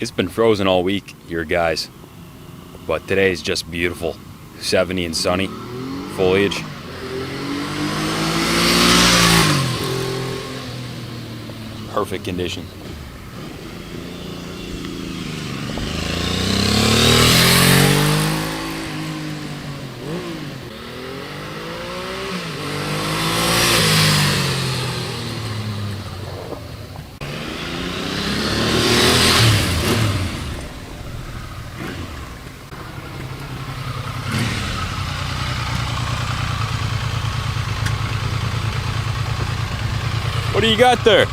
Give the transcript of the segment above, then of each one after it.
It's been frozen all week here, guys, but today is just beautiful. 70 and sunny, foliage. Perfect condition. What do you got there?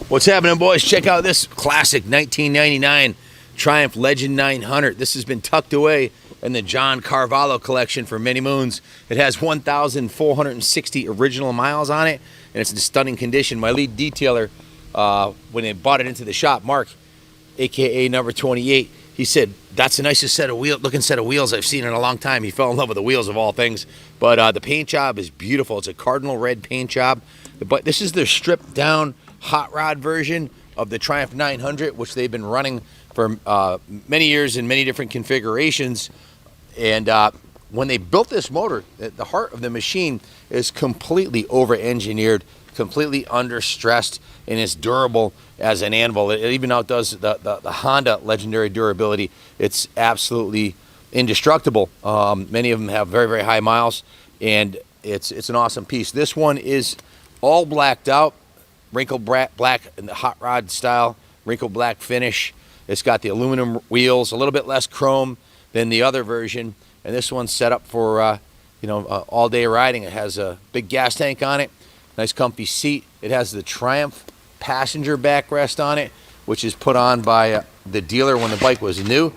What's happening, boys? Check out this classic 1999 Triumph Legend 900. This has been tucked away in the John Carvalho collection for many moons. It has 1,460 original miles on it, and it's in stunning condition. My lead detailer, when they bought it into the shop, Mark, aka number 28, he said, that's the nicest looking set of wheels I've seen in a long time. He fell in love with the wheels of all things. But the paint job is beautiful. It's a cardinal red paint job. But this is their stripped down hot rod version of the Triumph 900, which they've been running for many years in many different configurations. And when they built this motor, the heart of the machine is completely over-engineered, completely under-stressed, and is durable as an anvil. It even outdoes the Honda legendary durability. It's absolutely indestructible. Many of them have very, very high miles, and it's an awesome piece. This one is all blacked out, wrinkled black in the hot rod style, wrinkled black finish. It's got the aluminum wheels, a little bit less chrome than the other version, and this one's set up for all-day riding. It has a big gas tank on it, nice comfy seat. It has the Triumph passenger backrest on it, which is put on by the dealer when the bike was new.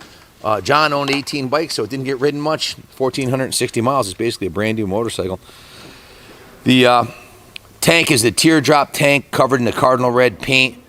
John owned 18 bikes, so it didn't get ridden much. 1,460 miles. It's basically a brand new motorcycle. The tank is the teardrop tank covered in the cardinal red paint.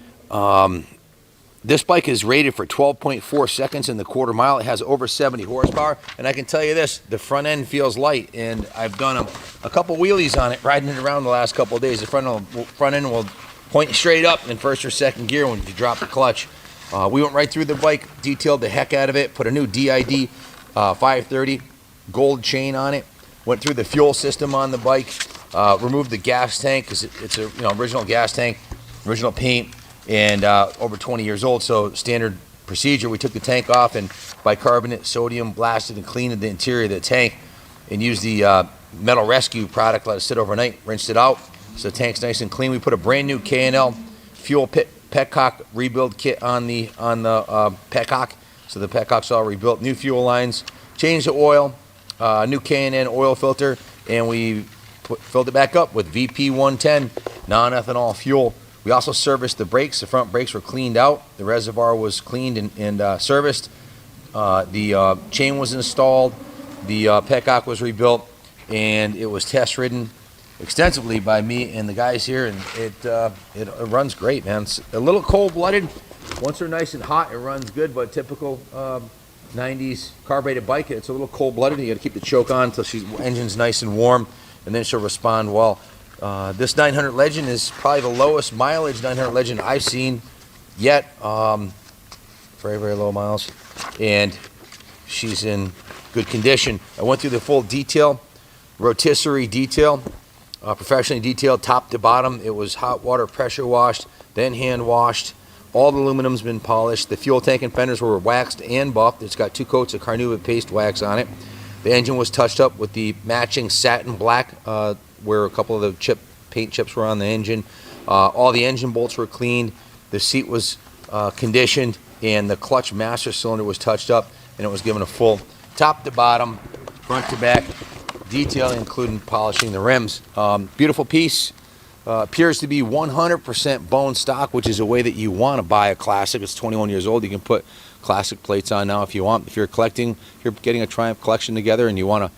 This bike is rated for 12.4 seconds in the quarter mile. It has over 70 horsepower, and I can tell you this, the front end feels light, and I've done a couple wheelies on it, riding it around the last couple of days. The front end will point straight up in first or second gear when you drop the clutch. We went right through the bike, detailed the heck out of it, put a new DID 530 gold chain on it, went through the fuel system on the bike, removed the gas tank because it's a original gas tank, original paint, and over 20 years old. So standard procedure, we took the tank off and bicarbonate sodium blasted and cleaned the interior of the tank, and used the metal rescue product, let it sit overnight, rinsed it out so the tank's nice and clean. We put a brand new K&L fuel petcock rebuild kit on the petcock, so the petcock's all rebuilt. New fuel lines, changed the oil, new K&N oil filter, and we filled it back up with VP 110 non-ethanol fuel. We also serviced the brakes. The front brakes were cleaned out. The reservoir was cleaned and serviced. The chain was installed. The petcock was rebuilt, and it was test ridden extensively by me and the guys here, and it runs great, man. It's a little cold-blooded. Once they're nice and hot, it runs good, but typical 90s carbureted bike, it's a little cold-blooded. You got to keep the choke on until the engine's nice and warm, and then she'll respond well. This 900 Legend is probably the lowest mileage 900 Legend I've seen yet. Very, very low miles, and she's in good condition. I went through the full detail, rotisserie detail, professionally detailed top to bottom. It was hot water pressure washed, then hand washed. All the aluminum's been polished. The fuel tank and fenders were waxed and buffed. It's got 2 coats of carnauba paste wax on it. The engine was touched up with the matching satin black, where a couple of the paint chips were on the engine. All the engine bolts were cleaned. The seat was conditioned, and the clutch master cylinder was touched up, and it was given a full top to bottom, front to back detail, including polishing the rims. Beautiful piece. Appears to be 100% bone stock, which is a way that you want to buy a classic. It's 21 years old. You can put classic plates on now if you want. If you're collecting, if you're getting a Triumph collection together and you want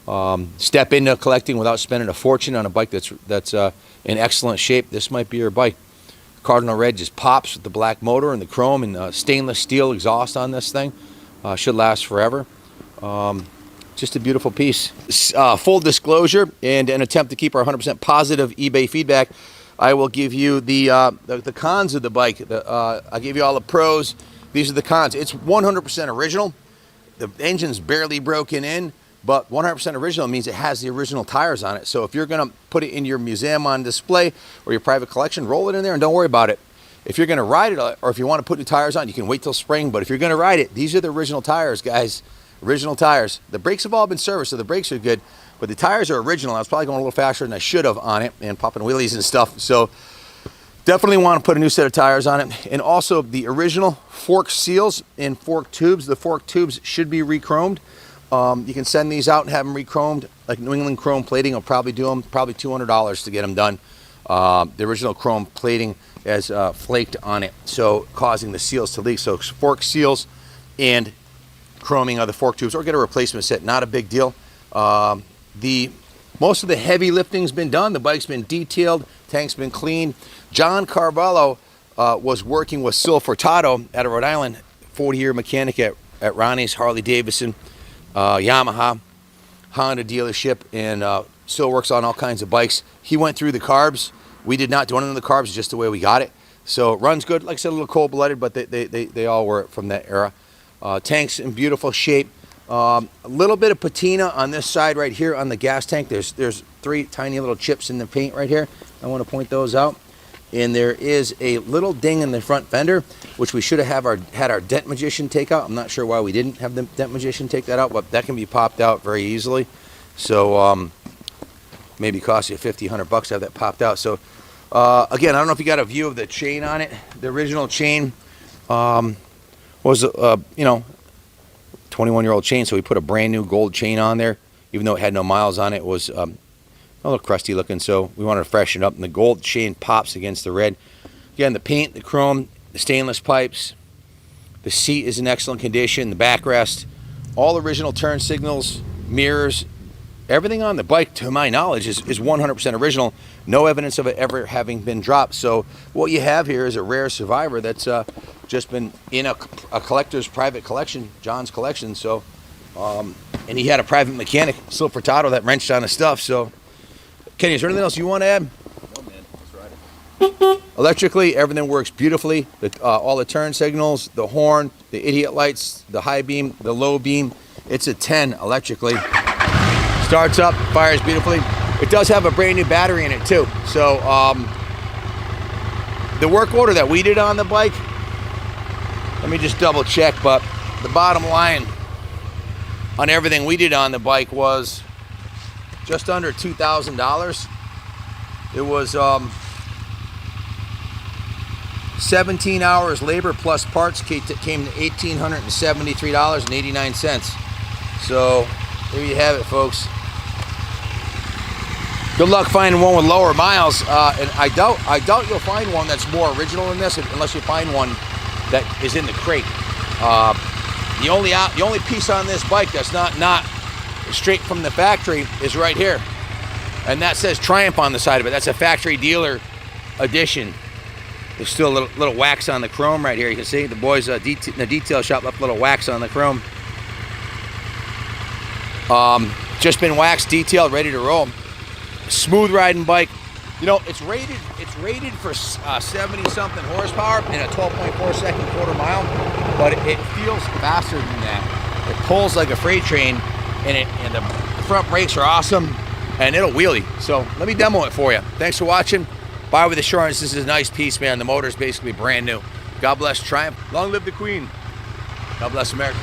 to step into collecting without spending a fortune on a bike that's in excellent shape, this might be your bike. Cardinal red just pops with the black motor and the chrome, and stainless steel exhaust on this thing. Should last forever. Just a beautiful piece. Full disclosure, and an attempt to keep our 100% positive eBay feedback, I will give you the cons of the bike. I'll give you all the pros. These are the cons. It's 100% original. The engine's barely broken in, but 100% original means it has the original tires on it. So if you're going to put it in your museum on display or your private collection, roll it in there and don't worry about it. If you're going to ride it, or if you want to put new tires on, you can wait till spring. But if you're going to ride it, these are the original tires, guys. Original tires. The brakes have all been serviced, so the brakes are good. But the tires are original. I was probably going a little faster than I should have on it and popping wheelies and stuff. So definitely want to put a new set of tires on it. And also the original fork seals and fork tubes. The fork tubes should be re-chromed. You can send these out and have them re-chromed. Like New England Chrome Plating will probably do them. Probably $200 to get them done. The original chrome plating has flaked on it, so causing the seals to leak. So fork seals and chroming of the fork tubes, or get a replacement set. Not a big deal. Most of the heavy lifting's been done. The bike's been detailed. Tank's been cleaned. John Carvalho was working with Sil Furtado out of Rhode Island, 40-year mechanic at Ronnie's, Harley Davidson, Yamaha, Honda dealership, and Sil works on all kinds of bikes. He went through the carbs. We did not do any of the carbs, just the way we got it. So it runs good. Like I said, a little cold-blooded, but they all were from that era. Tank's in beautiful shape. A little bit of patina on this side right here on the gas tank. There's 3 tiny little chips in the paint right here. I want to point those out. And there is a little ding in the front fender, which we should have had our Dent Magician take out. I'm not sure why we didn't have the Dent Magician take that out, but that can be popped out very easily. So maybe cost you $50-100 to have that popped out. So again, I don't know if you got a view of the chain on it. The original chain was 21-year-old chain, so we put a brand new gold chain on there, even though it had no miles on it. It was a little crusty looking, so we wanted to freshen it up, and the gold chain pops against the red. Again, the paint, the chrome, the stainless pipes, the seat is in excellent condition, the backrest, all original turn signals, mirrors, everything on the bike, to my knowledge, is 100% original. No evidence of it ever having been dropped. So what you have here is a rare survivor that's just been in a collector's private collection, John's collection. So, and he had a private mechanic, Sil Furtado, that wrenched on his stuff. So, Kenny, is there anything else you want to add? No, man. Let's ride it. Electrically, everything works beautifully. All the turn signals, the horn, the idiot lights, the high beam, the low beam. It's a 10 electrically. Starts up, fires beautifully. It does have a brand new battery in it too. So the work order that we did on the bike, let me just double check, but the bottom line on everything we did on the bike was just under $2,000. It was 17 hours labor plus parts came to $1,873.89. So there you have it, folks. Good luck finding one with lower miles, and I doubt you'll find one that's more original than this, unless you find one that is in the crate. The only piece on this bike that's not straight from the factory is right here, and that says Triumph on the side of it. That's a factory dealer edition. There's still a little wax on the chrome right here. You can see the boys in the detail shop left a little wax on the chrome. Just been waxed, detailed, ready to roll. Smooth riding bike. You know, it's rated for 70-something horsepower in a 12.4 second quarter mile, but it feels faster than that. It pulls like a freight train, and the front brakes are awesome, and it'll wheelie. So let me demo it for you. Thanks for watching. Buy with assurance. This is a nice piece, man. The motor's basically brand new. God bless Triumph. Long live the Queen. God bless America.